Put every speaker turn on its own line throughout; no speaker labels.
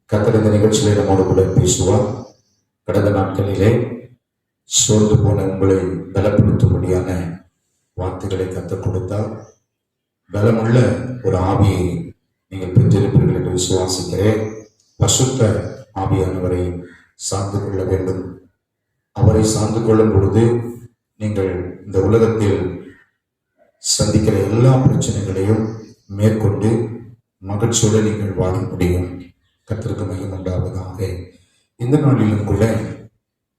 கர்த்தர் இந்த நிகழ்ச்சியிலே நம்மோடு கூட பேசுவார். கடந்த நாட்களிலே சோர்ந்து போன உங்களை பலப்படுத்தும்படியான வார்த்தைகளை கற்றுக் கொடுத்தார். பலமுள்ள ஒரு ஆவியை நீங்கள் பெற்றிருப்பீர்கள் என்று விசுவாசிக்கிறேன். பசுத்த ஆவியானவரை சார்ந்து கொள்ள வேண்டும். அவரை சார்ந்து கொள்ளும் பொழுது நீங்கள் இந்த உலகத்தில் சந்திக்கிற எல்லா பிரச்சனைகளையும் மேற்கொண்டு மகிழ்ச்சியோடு நீங்கள் வாழ முடியும். கர்த்தருக்கு மகிமை உண்டாவதாக. இந்த நாளிலும் கூட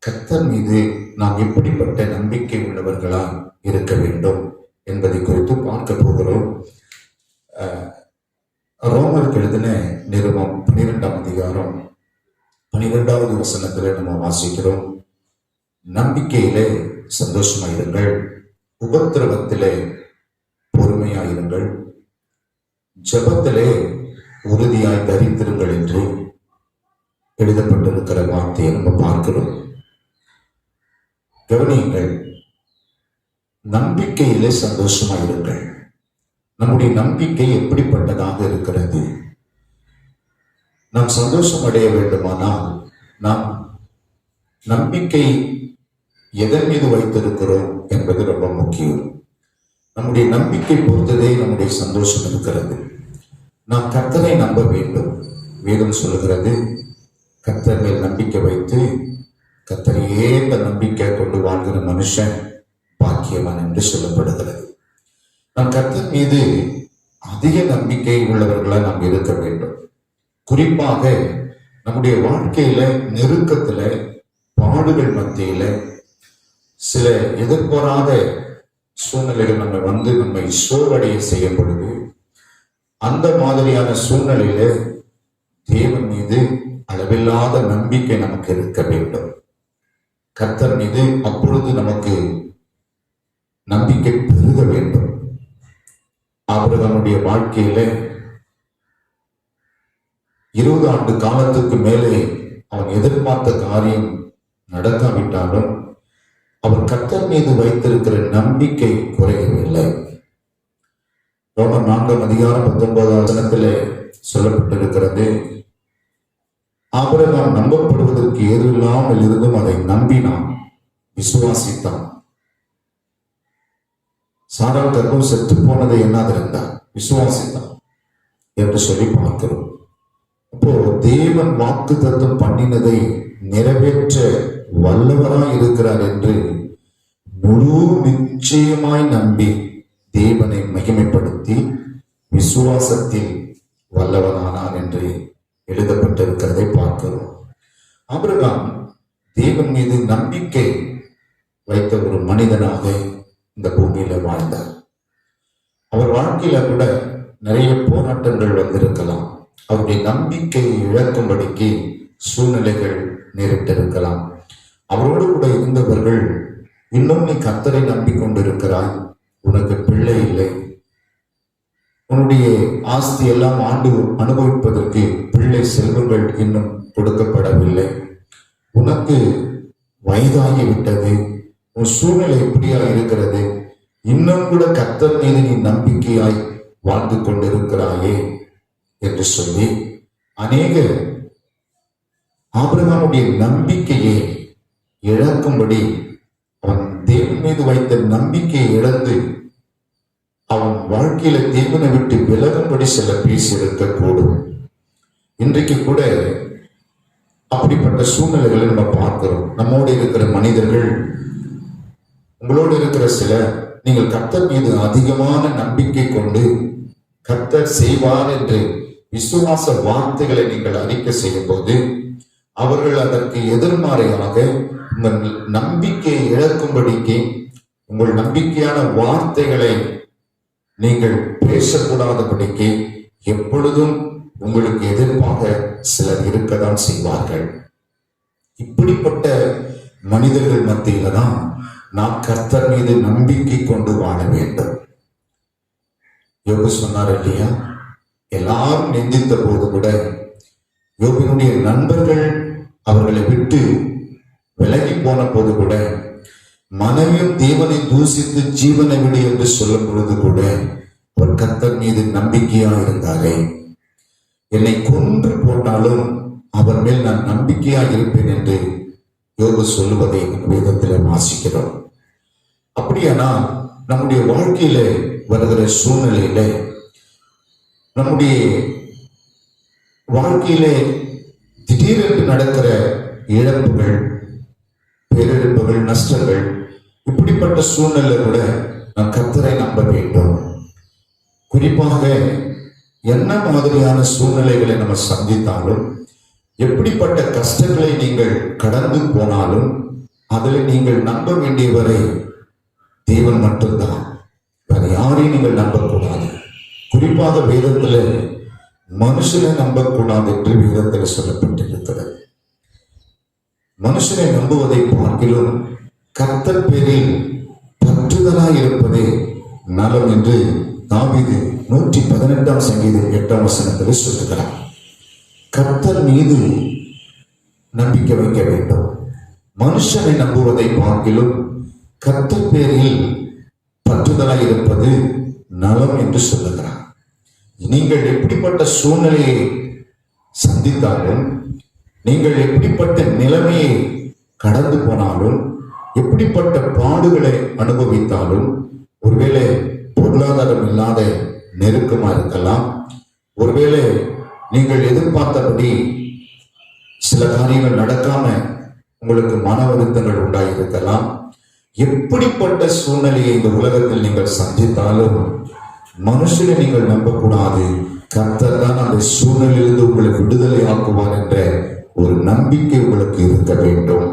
கர்த்தர் மீது நாம் எப்படிப்பட்ட நம்பிக்கை உள்ளவர்களாக இருக்க வேண்டும் என்பதை குறித்து பார்க்க போகிறோம். ரோமருக்கு எழுதின நிருபம் 12ஆம் அதிகாரம் 12வது வசனத்தில் நம்ம வாசிக்கிறோம். நம்பிக்கையிலே சந்தோஷமாயிருங்கள், உபத்திரவத்திலே பொறுமையாயிருங்கள், ஜெபத்திலே உறுதியாய் தரித்திருங்கள் என்று எழுதப்பட்டிருக்கிற வார்த்தையை நம்ம பார்க்கிறோம். கவனியுங்கள், நம்பிக்கையிலே சந்தோஷமாயிருங்கள். நம்முடைய நம்பிக்கை எப்படிப்பட்டதாக இருக்கிறது? நாம் சந்தோஷம் அடைய வேண்டுமானால் நாம் நம்பிக்கை எதன் மீது வைத்திருக்கிறோம் என்பது ரொம்ப முக்கியம். நம்முடைய நம்பிக்கை பொறுத்ததே நம்முடைய சந்தோஷம் இருக்கிறது. நாம் கர்த்தரை நம்ப வேண்டும். வேதம் சொல்லுகிறது, கர்த்தர் மேல் நம்பிக்கை வைத்து கர்த்தரையே இந்த நம்பிக்கை கொண்டு வாழ்கிற மனுஷன் பாக்கியவான் என்று சொல்லப்படுகிறது. நாம் கர்த்தர் மீது அதிக நம்பிக்கை உள்ளவர்களாக நாம் இருக்க வேண்டும். குறிப்பாக நம்முடைய வாழ்க்கையில நெருக்கத்துல, பாடுகள் மத்தியில, சில எதிர்பாராத சூழ்நிலைகள் நம்மை சோர்வடைய செய்யப்படுது. அந்த மாதிரியான சூழ்நிலையில தேவன் மீது அளவில்லாத நம்பிக்கை நமக்கு இருக்க வேண்டும். கர்த்தர் மீது அப்பொழுது நமக்கு நம்பிக்கை பெருக வேண்டும். ஆபிரகாமுடைய வாழ்க்கையில 20 ஆண்டு காலத்துக்கு மேலே அவன் எதிர்பார்த்த காரியம் நடக்காவிட்டாலும் அவர் கர்த்தர் மீது வைத்திருக்கிற நம்பிக்கை குறையவில்லை. ரோமர் 4ஆம் அதிகாரம் 19ஆம் வசனத்திலே சொல்லப்பட்டிருக்கிறது, ஆபிரகாம் நம்பப்படுவதற்கு ஏதுவில்லாமல் இருந்தும் அதை நம்பினான், விசுவாசித்தான். சாராள் கர்ப்பம் செத்து போனதை எண்ணாதிருந்தான், விசுவாசித்தான் என்று சொல்லி பார்க்கிறோம். அப்போ தேவன் வாக்கு தத்தம் பண்ணினதை நிறைவேற்ற வல்லவராய் இருக்கிறார் என்று முழு நிச்சயமாய் நம்பி தேவனை மகிமைப்படுத்தி விசுவாசத்தில் வல்லவனானான் என்று எழுதப்பட்டிருக்கிறதை பார்க்கிறோம். ஆபிரகாம் தேவன் மீது நம்பிக்கை வைத்த ஒரு மனிதனாக இந்த பூமியில வாழ்ந்தார். அவர் வாழ்க்கையில கூட நிறைய போராட்டங்கள் வந்திருக்கலாம். அவருடைய நம்பிக்கையை இழக்கும்படிக்கு சூழ்நிலைகள் நேரிட்டிருக்கலாம். அவரோடு கூட இருந்தவர்கள், இன்னும் நீ கர்த்தரை நம்பிக்கொண்டிருக்கிறாய், உனக்கு பிள்ளை இல்லை, உன்னுடைய ஆஸ்தி எல்லாம் அனுபவிப்பதற்கு பிள்ளை செல்வங்கள் இன்னும் கொடுக்கப்படவில்லை, உனக்கு வயதாகிவிட்டது, உன் சூழ்நிலை எப்படியா இருக்கிறது, இன்னும் கூட கர்த்தர் மீது நீ நம்பிக்கையாய் வாழ்ந்து கொண்டிருக்கிறாயே என்று சொல்லி அநேக ஆபிரகாமுடைய நம்பிக்கையை இழக்கும்படி, அவன் தேவன் மீது வைத்த நம்பிக்கையை இழந்து அவன் வாழ்க்கையில தேவனை விட்டு விலகும்படி சில பேசி இருக்கக்கூடும். இன்றைக்கு கூட அப்படிப்பட்ட சூழ்நிலைகளை நம்ம பார்க்கிறோம். நம்மோடு இருக்கிற மனிதர்கள், உங்களோடு இருக்கிற சில, நீங்கள் கர்த்தர் மீது அதிகமான நம்பிக்கை கொண்டு கர்த்தர் செய்வார் என்று விசுவாச வார்த்தைகளை நீங்கள் அறிக்கை செய்யும் போது அவர்கள் அதற்கு எதிர்மாறையாக உங்கள் நம்பிக்கையை இழக்கும்படிக்கு உங்கள் நம்பிக்கையான வார்த்தைகளை நீங்கள் பேசக்கூடாதபடிக்கு எப்பொழுதும் உங்களுக்கு எதிர்ப்பாக சிலர் இருக்கத்தான் செய்வார்கள். இப்படிப்பட்ட மனிதர்கள் மத்தியில தான் நாம் கர்த்தர் மீது நம்பிக்கை கொண்டு வாழ வேண்டும். யோபு சொன்னார் இல்லையா, எல்லாரும் நிந்தித்த போது கூட யோபினுடைய நண்பர்கள் அவர்களை விட்டு விலகி போன போது கூட, மனைவியும் தேவனை தூசித்து ஜீவனை விடு என்று சொல்லும் பொழுது கூட அவர் கர்த்தர் மீது நம்பிக்கையா இருந்தாரே. என்னை கொன்று போட்டாலும் அவர் மேல் நான் நம்பிக்கையாக இருப்பேன் என்று யோபு சொல்லுவதை வேதத்தில் வாசிக்கிறோம். அப்படியானால் நம்முடைய வாழ்க்கையில வருகிற சூழ்நிலையில, நம்முடைய வாழ்க்கையிலே திடீரென்று நடக்கிற இழப்புகள், பேரிழப்புகள், நஷ்டங்கள், இப்படிப்பட்ட சூழ்நிலை கூட நாம் கர்த்தரை நம்ப வேண்டும். குறிப்பாக என்ன மாதிரியான சூழ்நிலைகளை நம்ம சந்தித்தாலும், எப்படிப்பட்ட கஷ்டங்களை நீங்கள் கடந்து போனாலும், அதில் நீங்கள் நம்ப வேண்டியவரை தேவன் மட்டும்தான். வேற யாரையும் நீங்கள் நம்பக்கூடாது. குறிப்பாக வேதத்தில் மனுஷனை நம்பக்கூடாது என்று வேதத்தில் சொல்லப்பட்டிருக்கிறது. மனுஷனை நம்புவதை பார்க்கிலும் கர்த்தர் பேரில் பற்றுதலாய் இருப்பதே நலம் என்று தாவீது 118 சங்கீதம் 8 சொல்லுகிறார். கர்த்தர் மீது நம்பிக்கை வைக்க வேண்டும். மனுஷனை நம்புவதை பார்க்கிலும் கர்த்தர் பேரில் பற்றுதலாய் இருப்பது நலம் என்று சொல்லுகிறார். நீங்கள் எப்படிப்பட்ட சூழ்நிலையை சந்தித்தாலும், நீங்கள் எப்படிப்பட்ட நிலைமையை கடந்து போனாலும், எப்படிப்பட்ட பாடுகளை அனுபவித்தாலும், ஒருவேளை பொருளாதாரம் இல்லாத நெருக்கமா இருக்கலாம், ஒருவேளை நீங்கள் எதிர்பார்த்தபடி சில காரியங்கள் நடக்காம உங்களுக்கு மன வருத்தங்கள் உண்டாயிருக்கலாம். எப்படிப்பட்ட சூழ்நிலையை இந்த உலகத்தில் நீங்கள் சந்தித்தாலும் மனுஷனை நீங்கள் நம்பக்கூடாது. கர்த்தர் தான் அந்த சூழ்நிலையிலிருந்து உங்களை விடுதலை ஆக்குவார் என்ற ஒரு நம்பிக்கை உங்களுக்கு இருக்க வேண்டும்.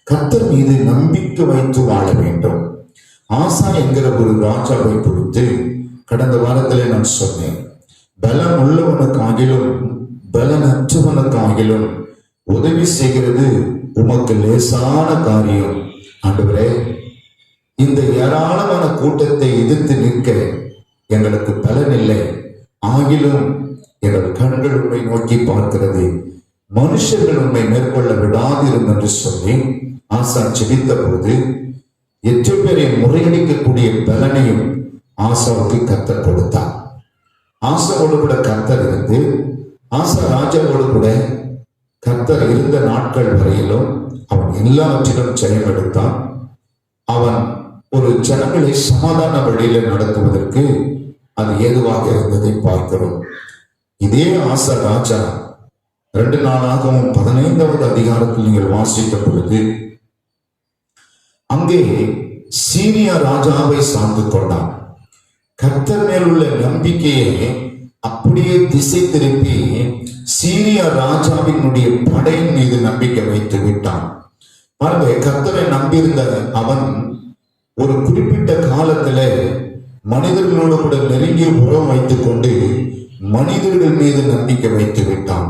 கர்த்தர் மீது நம்பிக்கை வைத்து வாழ வேண்டும். ஆசா என்கிற ஒரு ராஜாவை குறித்து கடந்த வாரத்திலே நான் சொன்னேன். பலம் உள்ளவனுக்காகிலும் பலனற்றவனுக்காகிலும் உதவி செய்கிறது உமக்கு லேசான காரியம். ஆண்டவரே, இந்த ஏராளமான கூட்டத்தை எதிர்த்து நிற்க எங்களுக்கு பலன் இல்லை, ஆகிலும் எங்கள் கண்கள் உண்மை நோக்கி பார்க்கிறது, மனுஷர்கள் உண்மை மேற்கொள்ள விடாதிரும் என்று சொல்லி ஆசா ஜெபித்த போது எத்தியோப்பியரை முறையடிக்கக்கூடிய பலனையும் ஆசாவுக்கு கர்த்தர் கொடுத்தார். ஆசாவோடு கூட கர்த்தர் இருந்து, ஆசா ராஜாவோடு கூட கர்த்தர் இருந்த நாட்கள் வரையிலும் அவன் எல்லாவற்றிலும் ஜெயம் எடுத்தான். அவன் ஒரு ஜனங்களை சமாதான வழியில நடத்துவதற்கு அது ஏதுவாக இருந்ததை பார்க்கிறோம். இதே ஆசா ராஜா 2 நாளாகவும் 15வது அதிகாரத்தில் நீங்கள் வாசித்த பொழுது அங்கே சீரியா ராஜாவை சார்ந்து கொண்டான். கர்த்தர் மேலுள்ள நம்பிக்கையை அப்படியே திசை திருப்பி சீரியா ராஜாவினுடைய படையின் மீது நம்பிக்கை வைத்து விட்டான். பாருங்க, கர்த்தரை நம்பியிருந்த அவன் ஒரு குறிப்பிட்ட காலத்துல மனிதர்களோடு கூட நெருங்கிய உறவு வைத்துக் கொண்டு மனிதர்கள் மீது நம்பிக்கை வைத்து விட்டான்.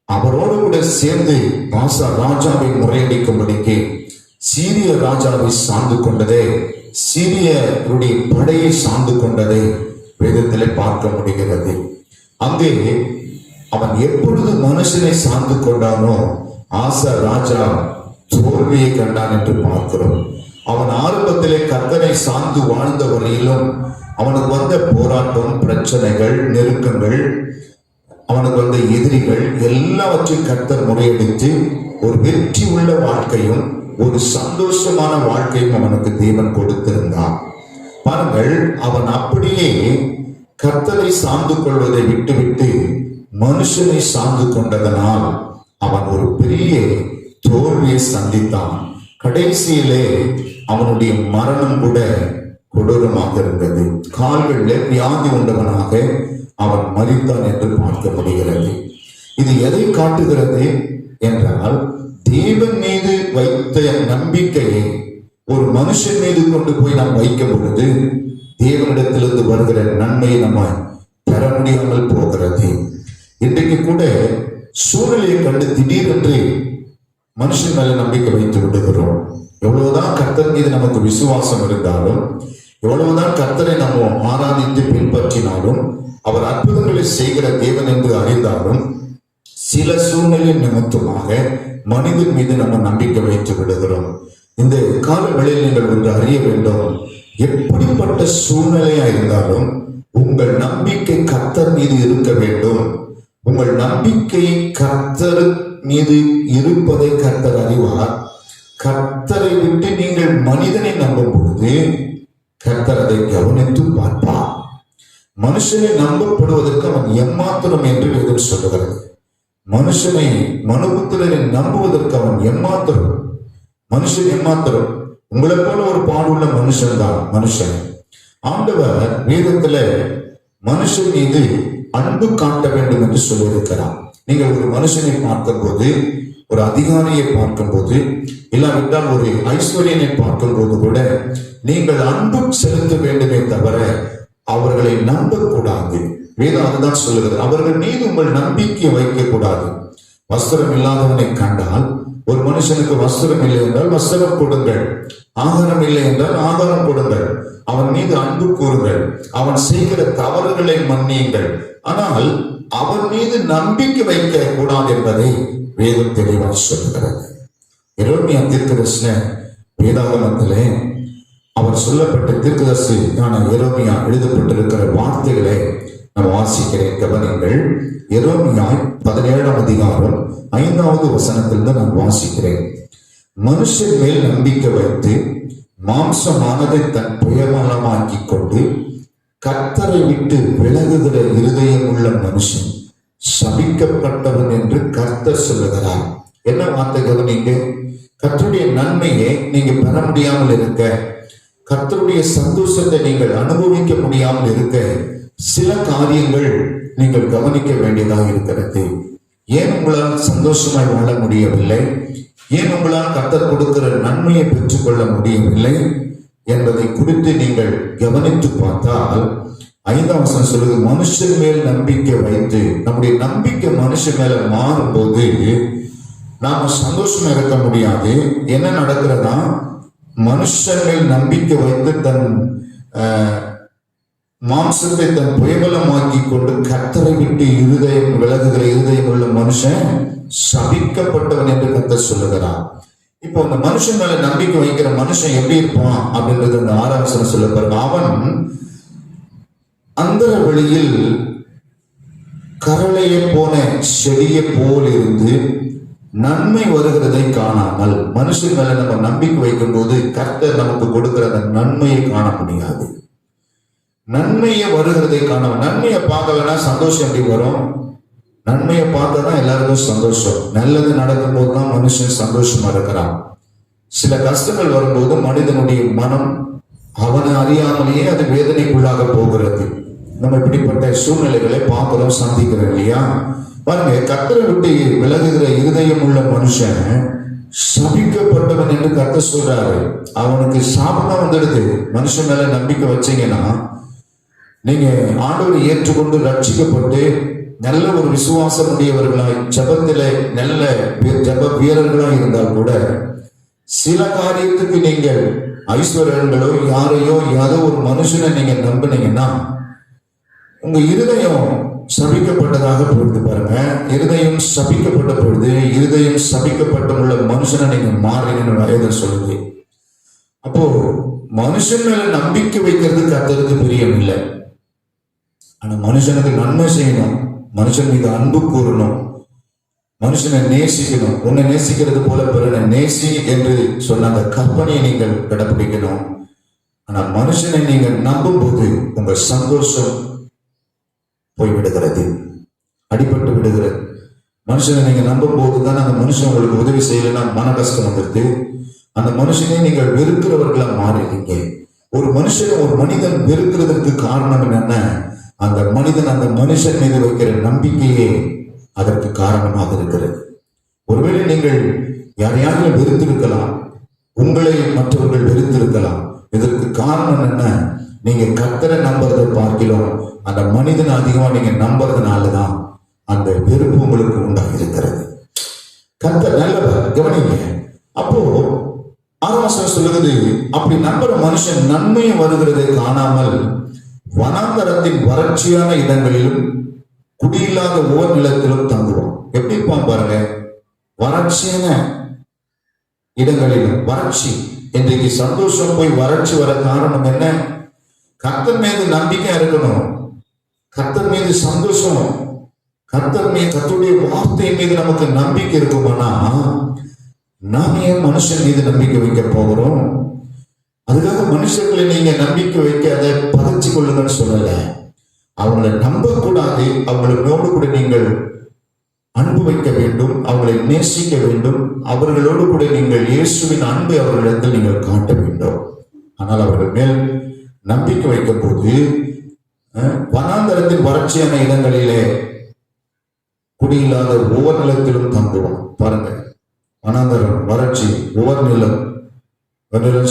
அவரோடு கூட சேர்ந்து ஆசா ராஜாவை முறையடிக்கும்படிக்கு சீரிய ராஜாவை சார்ந்து கொண்டதே, சீரியருடைய படையை சார்ந்து கொண்டதை வேதத்திலே பார்க்க முடிகிறது. அங்கே அவன் எப்பொழுது மனுஷனை சார்ந்து கொண்டானோ ஆசா ராஜா தோல்வியை கண்டான் என்று பார்க்கிறோம். அவன் ஆரம்பத்திலே கர்த்தரை சார்ந்து வாழ்ந்த வரையிலும் அவனுக்கு வந்த போராட்டம், பிரச்சனைகள், நெருக்கங்கள், அவனுக்கு வந்த எதிரிகள் எல்லாவற்றையும் கர்த்தர் முறையடித்து ஒரு வெற்றி உள்ள வாழ்க்கையும் ஒரு சந்தோஷமான வாழ்க்கையும் அவனுக்கு தேவன் கொடுத்திருந்தான். பாருங்கள், அவன் அப்படியே கர்த்தரை சார்ந்து கொள்வதை விட்டுவிட்டு மனுஷனை சார்ந்து கொண்டதனால் அவன் ஒரு பெரிய தோல்வியை சந்தித்தான். கடைசியிலே அவனுடைய மரணம் கூட கொடூரமாக இருந்தது. கால்களில் வியாதி உண்டவனாக அவன் மரித்தான் என்று பார்க்க முடிகிறது. இது எதை காட்டுகிறது என்றால், தேவன் மீது வைத்த நம்பிக்கையை ஒரு மனுஷன் மீது கொண்டு போய் நாம் வைக்கும் பொழுது தேவனிடத்திலிருந்து வருகிற நன்மையை நம்ம பெற முடியாமல் போகிறது. இன்றைக்கு கூட சூழ்நிலையை கண்டு திடீரென்று மனுஷன் மேல நம்பிக்கை வைத்து விடுகிறோம். எவ்வளவுதான் கர்த்தர் மீது நமக்கு விசுவாசம் இருந்தாலும், எவ்வளவுதான் கர்த்தரை நம்ம ஆராதித்து பின்பற்றினாலும், அவர் அற்புதங்களை செய்கிற தேவன் என்று அறிந்தாலும், சில சூழ்நிலை நிமித்தமாக மனிதன் மீது நம்ம நம்பிக்கை வைத்து விடுகிறோம். இந்த காலங்களில் நீங்கள் ஒன்று அறிய வேண்டும், எப்படிப்பட்ட சூழ்நிலையா இருந்தாலும் உங்கள் நம்பிக்கை கர்த்தர் மீது இருக்க வேண்டும். உங்கள் நம்பிக்கை கர்த்தர் மீது இருப்பதை கர்த்தர் அறிவார். கர்த்தரை விட்டு நீங்கள் மனிதனை நம்பும் பொழுது கர்த்தர் அதை கவனித்து பார்ப்பார். மனுஷனை நம்பப்படுவதற்கு அவன் எம்மாத்திரம் என்று வேதம் சொல்லுகிறது. மனுஷனை மனுபுத்திரனை நம்புவதற்கு அவன் எம்மாத்திரம். மனுஷன் எம்மாத்திரம். உங்களை போல ஒரு பாடுள்ள மனுஷன் தான் மனுஷன். ஆண்டவர் வேதத்துல மனுஷன் மீது அன்பு காட்ட வேண்டும் என்று சொல்லியிருக்கிறார். நீங்கள் ஒரு மனுஷனை பார்க்கும் போது, ஒரு அதிகாரியை பார்க்கும் போது, இல்லாவிட்டால் ஒரு ஐஸ்வர்யனை பார்க்கும் போது கூட நீங்கள் அன்பு செலுத்த வேண்டுமே தவிர அவர்களை நம்பக்கூடாது. வேதம் அதுதான் சொல்லுகிறது. அவர்கள் மீது உங்கள் நம்பிக்கை வைக்க கூடாது. வஸ்திரம் இல்லாதவனை கண்டால், ஒரு மனுஷனுக்கு வஸ்திரம் இல்லை என்றால் வஸ்திரம் கொடுங்கள், ஆகாரம் இல்லை என்றால் ஆகாரம் கொடுங்கள், அவன் மீது அன்பு கூறுங்கள், அவன் செய்கிற தவறுகளை மன்னியுங்கள். ஆனால் அவன் மீது நம்பிக்கை வைக்க கூடாது என்பதை வேதம் தெளிவாக சொல்லுகிறது. எரேமியா தீர்க்கதரிசன வேதாகமத்திலே அவர் சொல்லப்பட்ட தீர்க்கதரிசியான எரேமியா எழுதப்பட்டிருக்கிற வார்த்தைகளை நான் வாசிக்கிறேன், கவனிங்கள். எரேமியா 17ஆம் அதிகாரம் 5வது வசனத்திலிருந்து நான் வாசிக்கிறேன். மனுஷன் மேல் நம்பிக்கை வைத்து மாம்சமானதை தன் புயமலமாக்கி கொண்டு கர்த்தரை விட்டு விலகுகிற இருதயம் உள்ள மனுஷன் சபிக்கப்பட்டவன் என்று கர்த்தர் சொல்லுகிறார். என்ன வார்த்தை கவனிங்க. கர்த்தருடைய நன்மையை நீங்க பெற முடியாமல் இருக்க, கர்த்தருடைய சந்தோஷத்தை நீங்கள் அனுபவிக்க முடியாமல் இருக்க, சில காரியங்கள் நீங்கள் கவனிக்க வேண்டியதாக இருக்கிறது. ஏன் உங்களால் சந்தோஷமாய் வாழ முடியவில்லை, ஏன் உங்களால் கர்த்தர் கொடுக்கிற நன்மையை பெற்றுக்கொள்ள முடியவில்லை என்பதை குறித்து நீங்கள் கவனித்து பார்த்தால் 5ஆம் வசனம் சொல்லுது, மனுஷன் மேல் நம்பிக்கை வைத்து. நம்முடைய நம்பிக்கை மனுஷன் மேல மாறும்போது நாம சந்தோஷமா இருக்க முடியாது. என்ன நடக்கிறதா, மனுஷன் மேல் நம்பிக்கை வைத்து தன் மாம்சத்தை தன் புயபலமாக்கி கொண்டு கர்த்தரை விட்டு இருதயம் விலகுகிற இருதயம் உள்ள மனுஷன் சபிக்கப்பட்டவன் என்று கர்த்தர் சொல்லுகிறார். இப்போ அந்த மனுஷன் மேல நம்பிக்கை வைக்கிற மனுஷன் எப்படி இருப்பான் அப்படின்றது அந்த 6ஆம் வசனம் சொல்ல பாருங்க. அவன் அந்தர வெளியில் கரளையை போன செடியை போல் இருந்து நன்மை வருகிறதை காணாமல். மனுஷன் மேல நம்ம நம்பிக்கை வைக்கும் போது கர்த்தர் நமக்கு கொடுக்கிற அந்த நன்மையை காண முடியாது. நன்மையை வருகிறதை காணாமல். நன்மையை பார்க்கலன்னா சந்தோஷம் எப்படி வரும்? நன்மையை பார்த்ததான் எல்லாருக்கும் சந்தோஷம். நல்லது நடக்கும் போதுதான் மனுஷன் சந்தோஷமா இருக்கிறான். சில கஷ்டங்கள் வரும்போது மனிதனுடைய மனம் அவனை அறியாமலேயே அது வேதனைக்குள்ளாக போகிறது. நம்ம இப்படிப்பட்ட சூழ்நிலைகளை பார்க்கிறோம், சந்திக்கிறோம் இல்லையா? பாருங்க, கர்த்தரை விட்டு விலகுகிற இருதயம் உள்ள மனுஷன் சபிக்கப்பட்டவன் என்று கர்த்தர் சொல்றாரு. அவனுக்கு சாபம் தான் வந்துடுது. மனுஷன் மேல நம்பிக்கை வச்சீங்கன்னா, நீங்க ஆண்டவரை ஏற்றுக்கொண்டு ரட்சிக்கப்பட்டு நல்ல ஒரு விசுவாசம் உடையவர்களாய் ஜபத்தில நல்ல ஜப வீரர்களாய் இருந்தால் கூட சில காரியத்துக்கு நீங்கள் ஐஸ்வர்யங்களோ யாரையோ ஏதோ ஒரு மனுஷனை நீங்க நம்பினீங்கன்னா உங்க இருதயம் சபிக்கப்பட்டதாக பொழுது பாருங்க. இருதயம் சபிக்கப்பட்ட பொழுது, இருதயம் சபிக்கப்பட்ட உள்ள மனுஷனை நீங்க மாறீங்கன்னு வேதம் சொல்லுது. அப்போ மனுஷன் மேல நம்பிக்கை வைக்கிறது கர்த்தருக்கு பிரியம் இல்லை. ஆனா மனுஷனுக்கு நன்மை செய்யணும், மனுஷன் மீது அன்பு கூறணும், மனுஷனை நேசிக்கணும். உன்னை நேசிக்கிறது போல பிறனை நேசி என்று சொன்ன அந்த கற்பனையை நீங்கள் கடைபிடிக்கணும். ஆனா மனுஷனை நீங்கள் நம்பும் போது உங்கள் சந்தோஷம் போய்விடுகிறது, அடிபட்டு விடுகிறது. மனுஷனை நீங்க நம்பும் போதுதான் அந்த மனுஷன் உங்களுக்கு உதவி செய்யலைன்னா மன கஷ்டம் வந்துடுது. அந்த மனுஷனை நீங்கள் வெறுக்கிறவர்களா மாறிடுங்க. ஒரு மனிதன் வெறுக்கிறதுக்கு காரணம் என்னன்னா, அந்த மனிதன் அந்த மனுஷன் மீது வைக்கிற நம்பிக்கையே அதற்கு காரணமாக இருக்கிறது. ஒருவேளை நீங்கள் யாரையாவது வெறுத்திருக்கலாம், உங்களை மற்றவர்கள் வெறுத்திருக்கலாம். இதற்கு காரணம் என்ன? நீங்க கர்த்தரை நம்புறதை பார்க்கிறோம், அந்த மனிதனை அதிகமா நீங்க நம்புறதுனாலதான் அந்த வெறுப்பு உங்களுக்கு உண்டாகி இருக்கிறது. கர்த்தர் நல்லவர், கவனிங்க. அப்போ 6ஆம் வசனம் சொல்லுகிறது, அப்படி நம்புற மனுஷன் நன்மை வருகிறதை காணாமல் வனாந்தரத்தின் வறட்சியான இடங்களிலும் குடியில்லாத ஓர் நிலத்திலும் தங்குவான். எப்படி இருப்பான் பாருங்க, வறட்சியான இடங்களிலும். வறட்சி, இன்றைக்கு சந்தோஷம் போய் வறட்சி வர காரணம் என்ன? கர்த்தர் மீது நம்பிக்கை இருக்கணும், கர்த்தர் மீது சந்தோஷம் கர்த்தருடைய வார்த்தை மீது நமக்கு நம்பிக்கை இருக்குமானா நாம் ஏன் மனுஷன் மீது நம்பிக்கை வைக்க போகிறோம்? அதுக்காக மனுஷர்களை நீங்க நம்பிக்கை வைக்க அதை பதச்சு கொள்ளுங்கன்னு சொல்லல. அவங்களை நம்பக்கூடாது. அவங்களோடு கூட நீங்கள் அன்பு வைக்க வேண்டும், அவங்களை நேசிக்க வேண்டும், அவர்களோடு கூட நீங்கள் இயேசுவின் அன்பை அவர்களிடத்தில் நீங்கள் காட்ட வேண்டும். ஆனால் அவர்கள் மேல் நம்பிக்கை வைக்கும் போது வனாந்தரத்தின் வறட்சியான இடங்களிலே குடியில்லாத ஒவ்வொரு நிலத்திலும் தங்குவோம். பாருங்க, வனாந்தரம், வறட்சி, ஒவ்வொரு நிலம்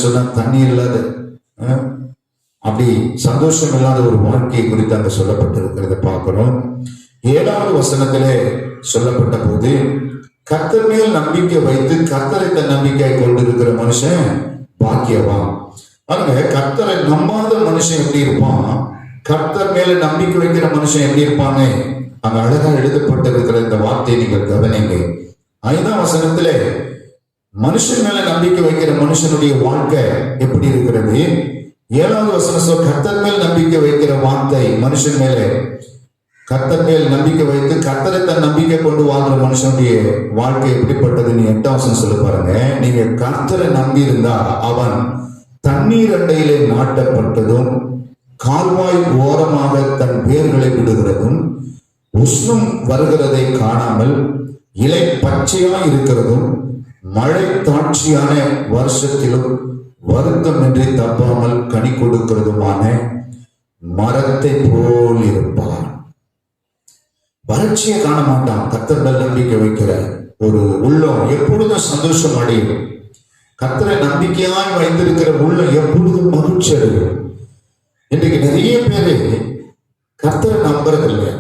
சொன்னா தண்ணீர் இல்லாத அப்படி சந்தோஷம் இல்லாத ஒரு வாழ்க்கையை குறித்து அங்க சொல்லப்பட்டிருக்கிறத பார்க்கிறோம். 7வது வசனத்திலே சொல்லப்பட்ட போது கர்த்தர் மேல் நம்பிக்கை வைத்து கர்த்தரை தன் நம்பிக்கை கொண்டிருக்கிற மனுஷன் பாக்கியவான். பாருங்க, கர்த்தரை நம்பாத மனுஷன் எப்படி இருப்பான், கர்த்தர் மேல நம்பிக்கை வைக்கிற மனுஷன் எப்படி இருப்பாங்க. அங்க அழகா எழுதப்பட்டிருக்கிற இந்த வார்த்தையை நீங்கள் கவனிங்க. 5ஆம் வசனத்திலே மனுஷன் மேல நம்பிக்கை வைக்கிற மனுஷனுடைய வாழ்க்கை எப்படி இருக்கிறது. 7வது வசனம் கர்த்தர் மேல் நம்பிக்கை வைக்கிற வார்த்தை மனுஷன் மேல, கர்த்தர் மேல் நம்பிக்கை வைத்து கர்த்தரை தன் நம்பிக்கை கொண்டு வாழ்ற மனுஷனுடைய வாழ்க்கை எப்படிப்பட்டதுன்னு 8ஆம் வசனம் சொல்ல பாருங்க. நீங்க கர்த்தரை நம்பி இருந்தா அவன் தண்ணீர் அண்டையிலே நாட்டப்பட்டதும் கால்வாய் ஓரமாக தன் வேர்களை விடுகிறதும் உஷ்ணம் வருகிறதை காணாமல் இலை பச்சையா இருக்கிறதும் மழை தாட்சியான வருஷத்திலும் வருத்தமின்றி தப்பாமல் கனி கொடுக்கிறதுமான மரத்தை போல் இருப்பான். வறட்சியை காண மாட்டான். கர்த்தர் மேல் நம்பிக்கை வைக்கிற ஒரு உள்ளம் எப்பொழுதும் சந்தோஷம் அடையும். கர்த்தரை நம்பிக்கையாய் வைத்திருக்கிற உள்ளம் எப்பொழுதும் மகிழ்ச்சி அடையும். இன்றைக்கு நிறைய பேரு கர்த்தரை நம்புறதில்லை.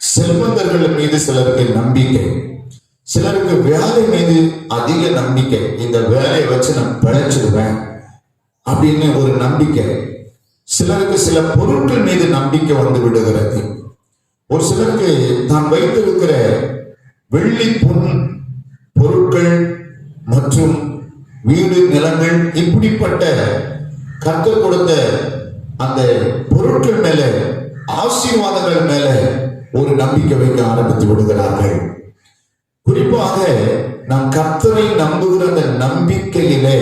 செல்வந்தர்கள் மீது சிலருக்கு நம்பிக்கை, சிலருக்கு வேலை மீது அதிக நம்பிக்கை. இந்த வேலையை வச்சு நான் பிழைச்சிடுவேன் அப்படின்னு ஒரு நம்பிக்கை. சிலருக்கு சில பொருட்கள் மீது நம்பிக்கை வந்து விடுகிறது. ஒரு சிலருக்கு தான் வைத்திருக்கிற வெள்ளி பொன் பொருட்கள் மற்றும் வீடு நிலங்கள் இப்படிப்பட்ட கர்த்தர் கொடுத்த அந்த பொருட்கள் மேல, ஆசீர்வாதங்கள் மேல ஒரு நம்பிக்கை வைக்க ஆரம்பித்து விடுகிறார்கள். குறிப்பாக நாம் கர்த்தரை நம்புகிற அந்த நம்பிக்கையிலே,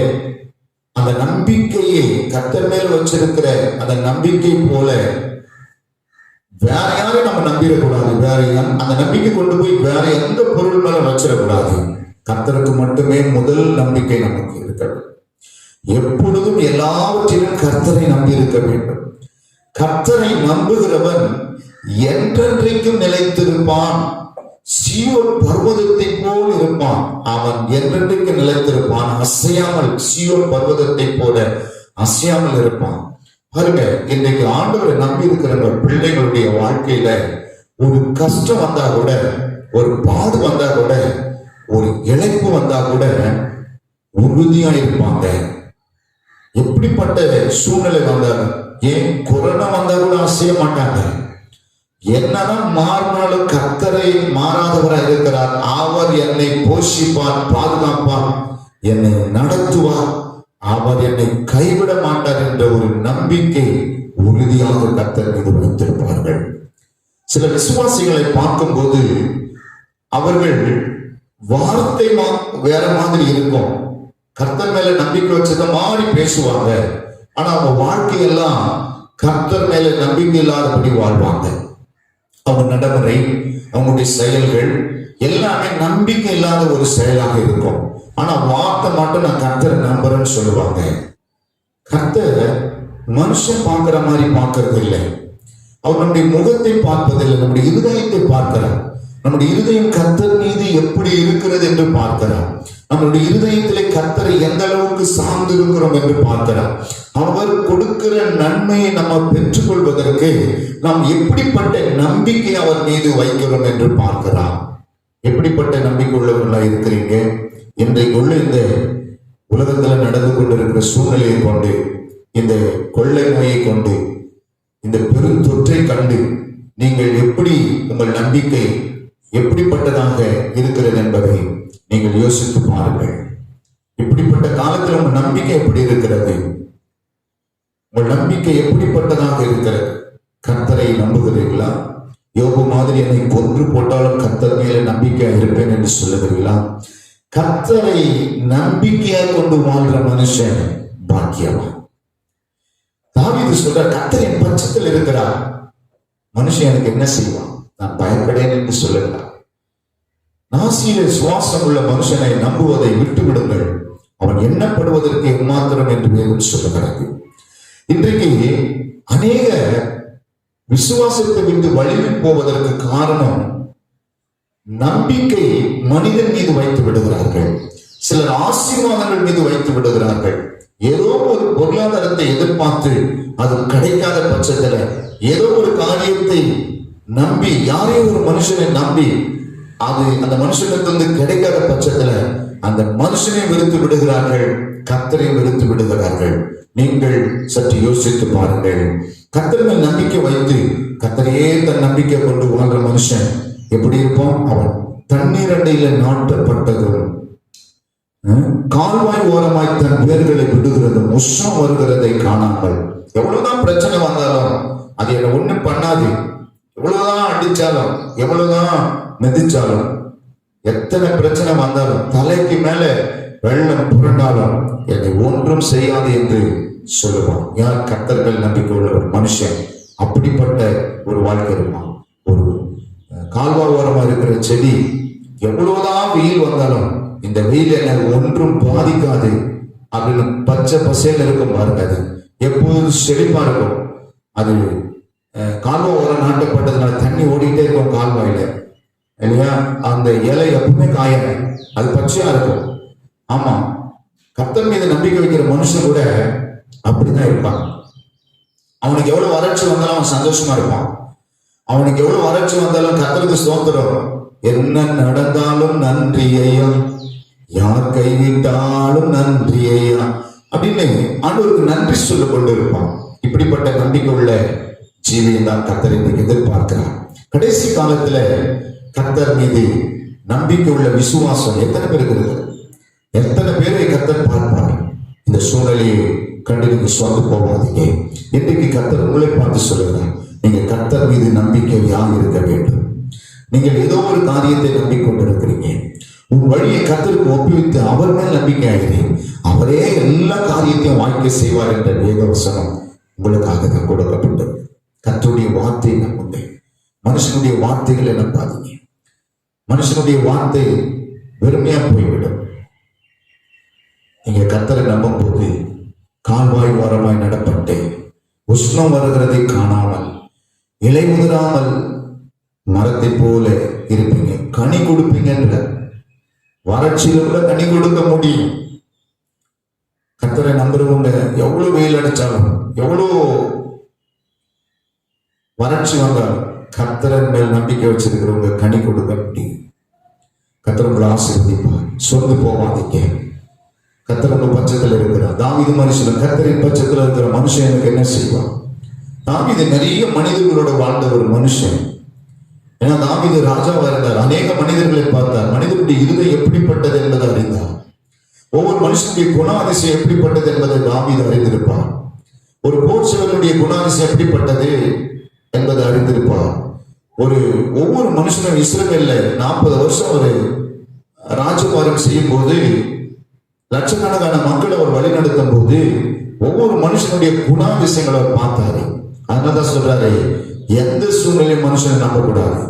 அந்த நம்பிக்கையை கர்த்தர் மேல் வச்சிருக்கிற அந்த நம்பிக்கை போல வேற யாரும் நம்ம நம்பிடக்கூடாது. வேற அந்த நம்பிக்கை கொண்டு போய் வேற எந்த பொருள் மேல வச்சிடக்கூடாது. கர்த்தருக்கு மட்டுமே முதல் நம்பிக்கை நமக்கு இருக்கணும். எப்பொழுதும் எல்லாவற்றிலும் கர்த்தரை நம்பி இருக்க வேண்டும். கர்த்தரை நம்புகிறவன் என்றென்றைக்கும் நிலைத்திருப்பான். சீயோன் பர்வதத்தை போல் இருப்பான். அவன் என்றென்றைக்கு நிலைத்திருப்பான், அசையாமல். சீயோன் பர்வதத்தை போல அசையாமல் இருப்பான். பாருங்க, இன்றைக்கு ஆண்டவரை நம்பி இருக்கிற பிள்ளைகளுடைய வாழ்க்கையில ஒரு கஷ்டம் வந்தா கூட, ஒரு பாடு வந்தா கூட, ஒரு இழைப்பு வந்தா கூட உறுதியா இருப்பாங்க. எப்படிப்பட்ட சூழ்நிலை வந்தாலும், ஏன் கொரோனா வந்தா கூட அசைய மாட்டாங்க. என்னதான் மாறினாலும் கர்த்தரை மாறாதவராக இருக்கிறார். அவர் என்னை போஷிப்பார், பாதுகாப்பார், என்னை நடத்துவார், அவர் என்னை கைவிட மாட்டார் என்ற ஒரு நம்பிக்கை உறுதியாக கர்த்தர் மீது வைத்திருப்பார்கள். சில விசுவாசிகளை பார்க்கும்போது அவர்கள் வார்த்தை வேற மாதிரி இருக்கும். கர்த்தர் மேல நம்பிக்கை வச்சத மாதிரி பேசுவாங்க. ஆனா அவங்க வாழ்க்கையெல்லாம் கர்த்தர் மேல நம்பிக்கை இல்லாதபடி வாழ்வாங்க. அவங்க நடைமுறை, அவங்களுடைய செயல்கள் எல்லாமே நம்பிக்கை இல்லாத ஒரு செயலாக இருக்கும். ஆனா வார்த்தை மட்டும் நான் கர்த்தரை நம்புறேன்னு சொல்லுவாங்க. கர்த்தர் மனுஷன் பார்க்கிற மாதிரி பார்க்கறது இல்லை. அவர் நம்முடைய முகத்தை பார்ப்பதில்லை, நம்முடைய இருதயத்தை பார்க்கிறார். நம்முடைய இருதயம் கர்த்தர் மீது எப்படி இருக்கிறது என்று பார்க்கிறார். நம்முடைய இருதயத்திலே கர்த்தரை எந்த அளவுக்கு சார்ந்து இருக்கிறோம் என்று பார்க்கிறார். அவர் கொடுக்கிற நன்மையை நம்ம பெற்றுக்கொள்வதற்கு நாம் எப்படிப்பட்ட நம்பிக்கை அவர் மீது வைக்கிறோம் என்று பார்க்கிறார். எப்படிப்பட்ட நம்பிக்கை உள்ளவர்களாக இருக்கிறீங்க? இன்றைக்குள்ள இந்த உலகத்துல நடந்து கொண்டிருக்கிற சூழ்நிலையை கொண்டு, இந்த கொள்ளை நோயை கொண்டு, இந்த பெருந்தொற்றை கண்டு நீங்கள் எப்படி உங்கள் நம்பிக்கை எப்படிப்பட்டதாக இருக்கிறது என்பதை நீங்கள் யோசித்து பாருங்கள். இப்படிப்பட்ட காலத்தில் உங்கள் நம்பிக்கை எப்படி இருக்கிறது? உங்கள் நம்பிக்கை எப்படிப்பட்டதாக இருக்கிறது? கர்த்தரை நம்புகிறீர்களா? யோபு மாதிரி என்னை கொன்று போட்டாலும் கர்த்தர் மேல நம்பிக்கையா இருப்பேன் என்று சொல்லுகிறீங்களா? கர்த்தரை நம்பிக்கையா கொண்டு வாழ்ற மனுஷன் பாக்கியவான். தாவீது சொல்ற, கர்த்தரின் பட்சத்தில் இருக்கிறார், மனுஷன் எனக்கு என்ன செய்வான், நான் பயப்படேன் என்று சொல்லுகிறார். நாசியில சுவாசம் உள்ள மனுஷனை நம்புவதை விட்டு விடுங்கள், அவன் எண்ணப்படுவதற்கு எம்மாத்திரம் என்று வேதம் சொல்லுகிறது. இன்றைக்கு அநேக விசுவாசத்தை விட்டு வழிவி போவதற்கு காரணம் நம்பிக்கை மனிதன் மீது வைத்து விடுகிறார்கள். சிலர் ஆசீர்வாதங்கள் மீது வைத்து விடுகிறார்கள். ஏதோ ஒரு பொருளாதாரத்தை எதிர்பார்த்து அது கிடைக்காத பட்சத்துல ஏதோ ஒரு காரியத்தை நம்பி, யாரையோ ஒரு மனுஷனை நம்பி அது அந்த மனுஷனுக்கு கிடைக்காத பட்சத்துல அந்த மனுஷனை வெறுத்து விடுகிறார்கள், கர்த்தரை வெறுத்து விடுகிறார்கள். நீங்கள் சற்று யோசித்து பாருங்கள். கர்த்தர் மேல் நம்பிக்கை வைத்து கர்த்தரையே தன் நம்பிக்கை கொண்டு வாழ்ற மனுஷன் எப்படி இருப்பான்? அவன் தண்ணீர் அண்டையில நாட்டப்பட்டதும் கால்வாய் ஓரமாய் தன் வேர்களை விடுகிறதும் உஷ்ணம் வருகிறதை காணாமல். எவ்வளவுதான் பிரச்சனை வந்தாலும் அது என்ன ஒண்ணும் பண்ணாது. எவ்வளவுதான் அடிச்சாலும், எவ்வளவுதான் மிதிச்சாலும், எத்தனை பிரச்சனை வந்தாலும், தலைக்கு மேல வெள்ளம் புரண்டாலும் என்னை ஒன்றும் செய்யாது என்று சொல்லுவான். யார்? கர்த்தர்கள் நம்பிக்கை உள்ள ஒரு மனுஷன். அப்படிப்பட்ட ஒரு வாழ்க்கை இருப்பான். ஒரு கால்வா ஓரமா இருக்கிற செடி எவ்வளவுதான் வெயில் வந்தாலும் இந்த வெயில் என்ன ஒன்றும் பாதிக்காது அப்படின்னு பச்சை பசேல இருக்கும் பாருங்க. அது எப்போதும் செழிப்பா இருக்கும். அது கால்வா ஓரம் நாட்டப்பட்டதுனால தண்ணி ஓடிட்டே இருக்கும் கால்வாயில, இல்லையா? அந்த இலை எப்பவுமே காயாது, அது பச்சையா இருக்கும். ஆமா, கர்த்தர் மீது நம்பிக்கை வைக்கிற மனுஷன் கூட அப்படிதான் இருப்பான். அவனுக்கு எவ்வளவு வறட்சி வந்தாலும் அவன் சந்தோஷமா இருப்பான். அவனுக்கு எவ்வளவு வறட்சி வந்தாலும் கர்த்தருக்கு ஸ்தோத்திரம், என்ன நடந்தாலும் நன்றி ஐயா, யார் கைவிட்டாலும் நன்றி ஐயா அப்படின்னு ஆண்டவருக்கு நன்றி சொல்லிக் கொண்டு இருப்பான். இப்படிப்பட்ட நம்பிக்கை உள்ள ஜீவியம் தான் கர்த்தர் இன்னைக்கு எதிர்பார்க்கிறார். கடைசி காலத்துல கர்த்தர் மீது நம்பிக்கை உள்ள விசுவாசம் எத்தனை பேருக்கு இருக்குது? எத்தனை பேரை கர்த்தர் பார்ப்பார்? இந்த சூழ்நிலையை கண்டு நீங்க சொந்து போகாதீங்க. இன்றைக்கு கர்த்தர் உங்களை பார்த்து சொல்லுகிறார், நீங்க கர்த்தர் மீது நம்பிக்கையாக இருக்க வேண்டும். நீங்கள் ஏதோ ஒரு காரியத்தை நம்பிக்கொண்டிருக்கிறீங்க, உன் வழியை கர்த்தருக்கு ஒப்புவித்து அவர் மேல் நம்பிக்கை ஆகிறேன், அவரே எல்லா காரியத்தையும் வாய்க்க செய்வார் என்ற வேதவசனம் உங்களுக்காக தான் கொடுக்கப்பட்டது. கர்த்தருடைய வார்த்தையை நம்புங்க. மனுஷனுடைய வார்த்தைகளை நம்பாதீங்க. மனுஷனுடைய வார்த்தை வெறுமையா போய்விடும். நீங்க கர்த்தரை நம்பும் போது கால்வாய் ஓரமாய் நடப்பட்டு உஷ்ணம் வருகிறதை காணாமல் இலை முதிராமல் மரத்தை போல இருப்பீங்க, கனி கொடுப்பீங்கன்ற. வறட்சியில கூட கனி கொடுக்க முடியும். கர்த்தரை நம்புறவங்க எவ்வளவு வெயில் அடிச்சாலும், எவ்வளவு வறட்சி வந்தாலும் கர்த்தரின் மேல் நம்பிக்கை வச்சிருக்கிறவங்க கனி கொடுக்க முடியும். கர்த்தர் உங்களை ஆசீர்வதிப்பார். சொந்து போவாதீங்க. கர்த்தர் உங்க பட்சத்தில் இருக்கிறார். தாவீது மனுஷன் கர்த்தரின் பட்சத்தில் இருக்கிற மனுஷன் எனக்கு என்ன செய்வான்? தாவீது நிறைய மனிதர்களோட வாழ்ந்த ஒரு மனுஷன். ஏன்னா தாவீது ராஜாவா இருந்தார். அநேக மனிதர்களை பார்த்தார். மனிதனுடைய இருதயம் எப்படிப்பட்டது என்பதை அறிந்தார். ஒவ்வொரு மனுஷனுடைய குணாதிசயம் எப்படிப்பட்டது என்பதை தாவீது அறிந்திருப்பார். ஒரு போர்ச்சவனுடைய குணாதிசயம் எப்படிப்பட்டது என்பதை அறிந்திருப்பார். ஒவ்வொரு மனுஷனும் இஸ்ரவேல்ல 40 வருஷம் ஒரு ராஜபாரம் செய்யும் போது, லட்சக்கணக்கான மக்களை அவர் வழி நடத்தும் போது ஒவ்வொரு மனுஷனுடைய குணாதிசயங்களை அவர் பார்த்தாரு. அதனாலதான் சொல்றாரு, எந்த சூழ்நிலை மனுஷனை நம்பக்கூடாது.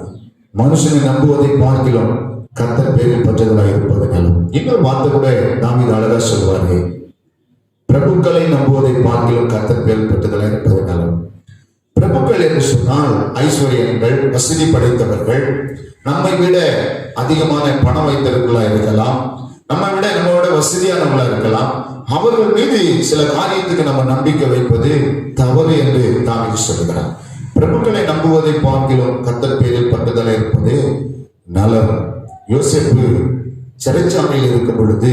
மனுஷனை நம்புவதை பார்க்கலாம் கர்த்தர் பேரில் பற்றதலாக இருப்பதனாலும். இன்னொரு வார்த்தை கூட தாவீது அழகா சொல்வாரு, பிரபுக்களை நம்புவதை பார்க்கலாம் கர்த்தர் பேரில் பற்றதலாக இருப்பதனாலும். பிரபுக்கள் என்று சொன்னால் ஐஸ்வர்யங்கள், வசதி படைத்தவர்கள், நம்மை விட அதிகமான பணம் வைத்தவர்களா இருக்கலாம், நம்மளோட வசதியானவங்களா இருக்கலாம். அவர்கள் மீது சில காரியத்துக்கு நம்ம நம்பிக்கை வைப்பது தவறு என்று தாவீது சொல்கிறார். பிரபுக்களை நம்புவதை பார்க்கிறோம் கர்த்தர் பேரில் பட்டுதலை இருப்பது நலம். யோசேப்பு சிறைச்சாலையில் இருக்கும் பொழுது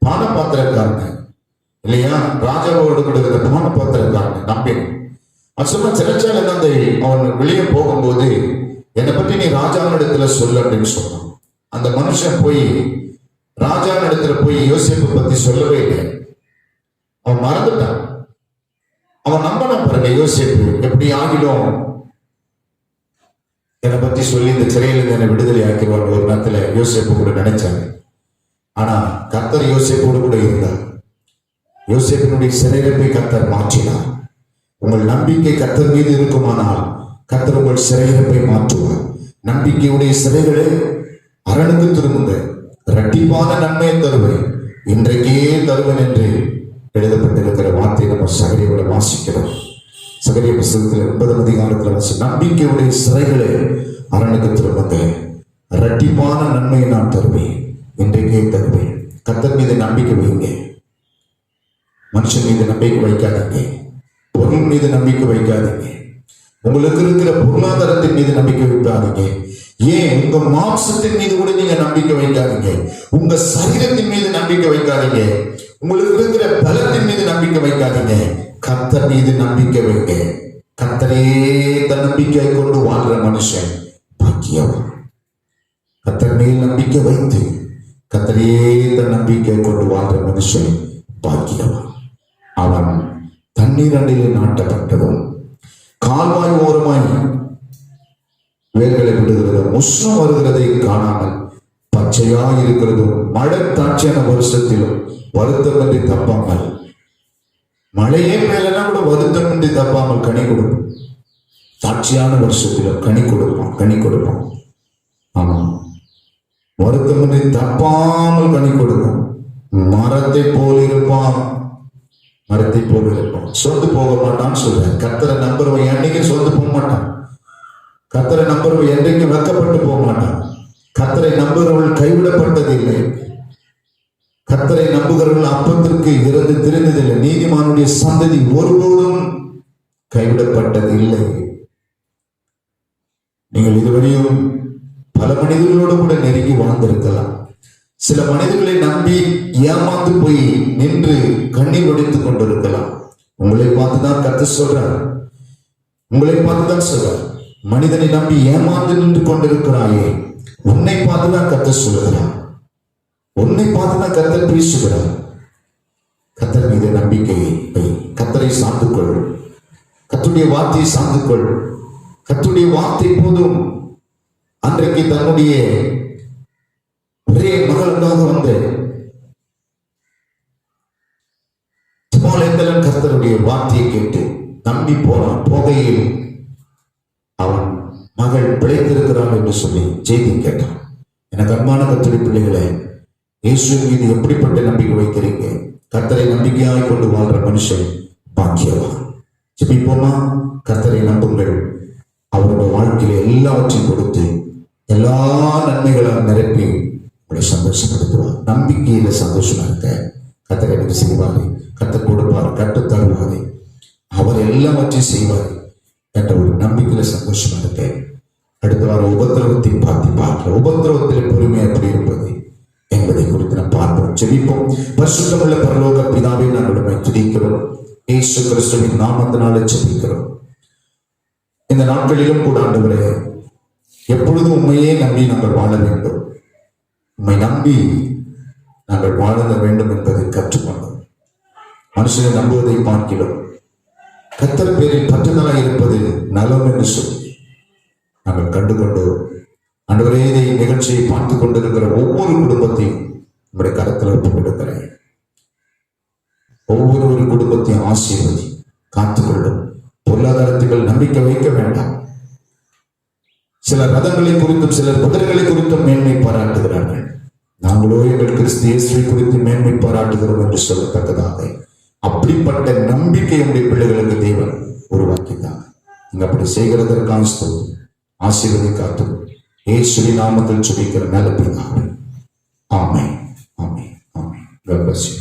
பானபாத்திரக்காரன் இல்லையா, ராஜாவோடு கொடுக்கிற பானபாத்திரக்காரன் நம்பினோம். அது சொன்ன சிறைச்சாலை தந்தை அவன் வெளியே போகும்போது என்னை பற்றி நீ ராஜாவினிடத்துல சொல்லு அப்படின்னு சொன்னான். அந்த மனுஷன் போய் ராஜாவினிடத்துல போய் யோசேப்பு பத்தி சொல்லவே இல்லை. அவன் மறந்துட்டான். அவன் நம்பணும் பாருங்க, யோசேப்பு எப்படி ஆகிலும் என்னை பத்தி சொல்லி இந்த சிறையிலிருந்து என்னை விடுதலை ஆக்கிடுவாங்க ஒரு நேரத்துல யோசேப்பு கூட நினைச்சாங்க. ஆனா கர்த்தர் யோசேப்போடு கூட இருந்தார். யோசேப்பினுடைய சிறையிருப்பை கர்த்தர் மாற்றினார். உங்கள் நம்பிக்கை கர்த்தர் மீது இருக்குமானால் கர்த்தர் உங்கள் சிறையிருப்பை மாற்றுவார். நம்பிக்கையுடைய சிறைகளே அரணுக்கு திரும்புங்க, இரட்டிப்பான நன்மையை தருவேன், இன்றைக்கே தருவேன் என்று எழுதப்பட்டிருக்கிற வார்த்தையை நம்ம சகரியோட வாசிக்கிறோம். சகரிய புத்தகத்தில் 9ஆம் அதிகாரத்தில் வாசி, நம்பிக்கையுடைய சிறைகளே அரணுக்கு திரும்புங்க, இரட்டிப்பான நன்மையை நான் தருவேன், இன்றைக்கே தருவேன். கர்த்தர் மீது நம்பிக்கை வைங்க. மனுஷன் மீது நம்பிக்கை வைக்காதீங்க. பொருள் மீது நம்பிக்கை வைக்காதீங்க. உங்களுக்கு இருக்கிற பொருளாதாரத்தின் மீது நம்பிக்கை வைக்காதீங்க. ஏன் உங்க மாம்சத்தின் மீது கூட நீங்க நம்பிக்கை வைக்காதீங்க. உங்க சரீரத்தின் மீது நம்பிக்கை வைக்காதீங்க. உங்களுக்கு இருக்கிற பலத்தின் மீது நம்பிக்கை வைக்காதீங்க. கர்த்தர் மீது நம்பிக்கை வைங்க. கர்த்தரே தன் நம்பிக்கை கொண்டு வாழ்ற மனுஷன் பாக்கியவன். கர்த்தர் மேல் நம்பிக்கை வைத்து கர்த்தரே தன் நம்பிக்கை கொண்டு வாழ்ற மனுஷன் பாக்கியவன். அவன் தண்ணீர் அண்டையில் நாட்டப்பட்டதும் கால்வாய் ஓரமாய் வேர்களை விடுகிறதும் உஷ்ணம் வருகிறதை காணாமல் பச்சையா இருக்கிறதும் மழை தாட்சியான வருஷத்திலும் வருத்தமின்றி தப்பாமல், மழையே மேலனா கூட வருத்தமின்றி தப்பாமல் கனி கொடுக்கும். தாட்சியான வருஷத்திலும் கனி கொடுப்பான். ஆமா, வருத்தமின்றி தப்பாமல் கனி கொடுக்கும். மரத்தை போல் இருப்பான். சொந்து போக மாட்டான்னு சொல்ற. கர்த்தரை நம்புறவன் என்னைக்கு சொந்து போக மாட்டான். கர்த்தரை நம்புறவன் என்றைக்கு வெக்கப்பட்டு போக மாட்டான். கர்த்தரை நம்புகிறவர்கள் கைவிடப்பட்டது இல்லை. கர்த்தரை நம்புகிறவர்கள் அப்பத்திற்கு இறந்து திரிந்ததில்லை. நீதிமானுடைய சந்ததி ஒருபோதும் கைவிடப்பட்டது இல்லை. நீங்கள் இதுவரையும் பல மனிதர்களோடு கூட நெருங்கி வாழ்ந்திருக்கலாம். சில மனிதர்களை நம்பி ஏமாந்து போய் நின்று கண்ணீர் வடித்துக் கொண்டிருக்கலாம். உங்களை பார்த்துதான் கர்த்தர் சொல்றார். மனிதனை நம்பி ஏமாந்து நின்று கொண்டிருக்கிறாயே, உன்னை பார்த்துதான் கர்த்தர் சொல்லுகிறார். உன்னை பார்த்துதான் கர்த்தர் பேசுகிறார். கர்த்தர் மீது நம்பிக்கையை வை. கர்த்தரை சார்ந்து கொள். கர்த்தருடைய வார்த்தையை சார்ந்து கொள். கர்த்தருடைய வார்த்தை போதும். அன்றைக்கு தன்னுடைய ஒரே மகளுக்காக வந்த கர்த்தருடைய வார்த்தையை கேட்டு நம்பி போனான். போகையில் அவன் மகள் பிழைத்திருக்கிறான் என்று சொல்லி செய்தி கேட்டான். எனக்கு அன்பான கர்த்தருடைய பிள்ளைகளை, இயேசுவின் மீது எப்படிப்பட்ட நம்பிக்கை வைக்கிறீங்க? கர்த்தரை நம்பிக்கையாய் கொண்டு வாழ்ற மனுஷன் பாக்கியவான். ஜெபிப்போமா? கர்த்தரை நம்புங்கள். அவருடைய வாழ்க்கையில எல்லாவற்றையும் கொடுத்து எல்லா நன்மைகளும் நிரப்பி உங்களை சந்தோஷப்படுத்துவார். நம்பிக்கையில சந்தோஷமா இருக்க கர்த்தர் எனக்கு செய்வாரு, கர்த்தர் கொடுப்பாரு, கற்றுத் தருவாரு, அவர் எல்லாவற்றையும் செய்வாரு என்ற ஒரு நம்பிக்கையில சந்தோஷமா இருக்க. அடுத்த வாரம் உபத்திரவத்தை பார்க்க உபத்திரவத்தில் பொறுமை எப்படி இருப்பது என்பதை குறித்து நாம் பார்ப்போம். ஜெபிப்போம். பரிசுத்தமுள்ள பரலோக பிதாவே, நாங்கள் துதிக்கிறோம். இயேசு கிறிஸ்துவின் நாமத்தினாலே ஜெபிக்கிறோம். இந்த நாட்களிலும் கூட ஆண்டவரே, எப்பொழுதும் உண்மையே நம்பி நாங்கள் வாழ வேண்டும். உண்மை நம்பி நாங்கள் வாழ வேண்டும் என்பதை கற்றுக்கொண்டோம். மனுஷனை நம்புவதை பார்க்கிறோம். கர்த்தர் பேரில் பற்றுதலாக இருப்பது நலம் என்று சொல்லி நாங்கள் கண்டுகொண்டோம். ஆண்டவரே, இதை நிகழ்ச்சியை பார்த்து கொண்டிருக்கிற ஒவ்வொரு குடும்பத்தையும் நம்முடைய கரத்தில் ஒப்புக்கொடுக்கிறேன். ஒவ்வொரு குடும்பத்தையும் ஆசீர்வதி காத்துக்கொள்ளும். பொருளாதாரத்துகள் நம்பிக்கை வைக்க வேண்டாம். சிலர் ரதங்களை குறித்தும் சிலர் குதிரைகளை குறித்தும் மேன்மை பாராட்டுகிறார்கள். நாங்களோ எங்கள் கிறிஸ்து இயேசுவை குறித்து மேன்மை பாராட்டுகிறோம் என்று சொல்லத்தக்கதாக அப்படிப்பட்ட நம்பிக்கை உடைய பிள்ளைகளுக்கு தேவன் உருவாக்கினார். நீங்க அப்படி செய்கிறதற்கான ஆசீர்வதி காத்து இயேசுவின் நாமத்தில் ஜெபிக்கிற நல்ல பிதாவே. ஆமென், ஆமென், ஆமென். God bless you.